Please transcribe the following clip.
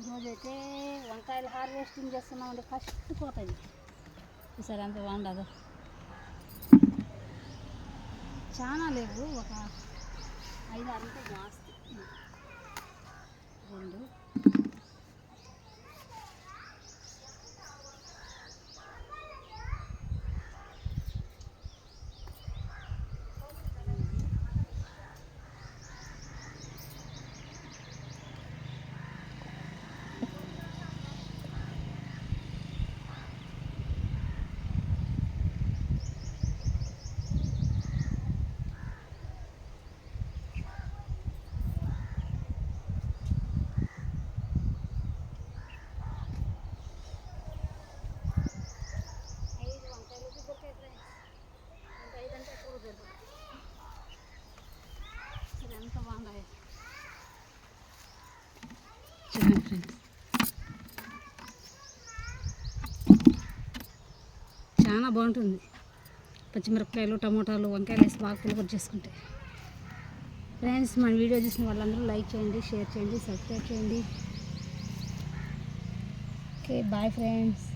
ఈరోజైతే వంకాయలు హార్వెస్టింగ్ చేస్తున్నామండి. కష్టపోతుంది ఈసారి అంత వండదు. చాలా లేవు, ఒక 5-6 ఉంటే జాస్తి. 2 ఎంత బాగున్నాయి చూడండి ఫ్రెండ్స్. చాలా బాగుంటుంది. పచ్చిమిరపకాయలు, టమోటాలు, వంకాయలు వేసి బాగా పులుపు చేసుకుంటే. ఫ్రెండ్స్, మన వీడియో చూసిన వాళ్ళందరూ లైక్ చేయండి, షేర్ చేయండి, సబ్స్క్రైబ్ చేయండి. Okay, bye friends.